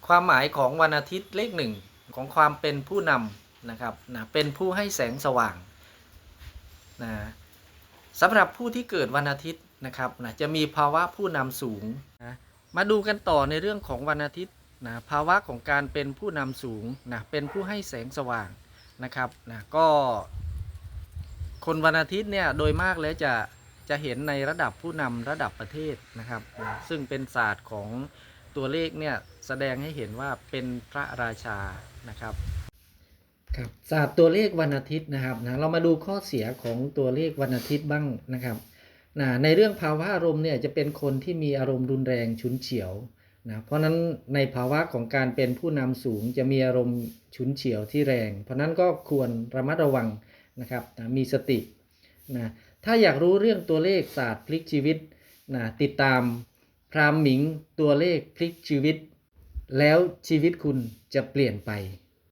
ความหมายของวันอาทิตย์เลขหนึ่งของความเป็นผู้นำนะครับเป็นผู้ให้แสงสว่างนะสำหรับผู้ที่เกิดวันอาทิตย์นะครับจะมีภาวะผู้นำสูงนะมาดูกันต่อในเรื่องของวันอาทิตย์ภาวะของการเป็นผู้นำสูงเป็นผู้ให้แสงสว่างนะครับก็คนวันอาทิตย์เนี่ยโดยมากแล้วจะเห็นในระดับผู้นำระดับประเทศนะครับซึ่งเป็นศาสตร์ของตัวเลขเนี่ยแสดงให้เห็นว่าเป็นพระราชานะครับศาสตร์ตัวเลขวันอาทิตย์นะครับเรามาดูข้อเสียของตัวเลขวันอาทิตย์บ้างนะครับในเรื่องภาวะอารมณ์เนี่ยจะเป็นคนที่มีอารมณ์รุนแรงฉุนเฉียวเพราะนั้นในภาวะของการเป็นผู้นำสูงจะมีอารมณ์ฉุนเฉียวที่แรงเพราะนั้นก็ควรระมัดระวังนะครับมีสติถ้าอยากรู้เรื่องตัวเลขศาสตร์พลิกชีวิตติดตามพราหมณ์หมิงตัวเลขพลิกชีวิตแล้วชีวิตคุณจะเปลี่ยนไป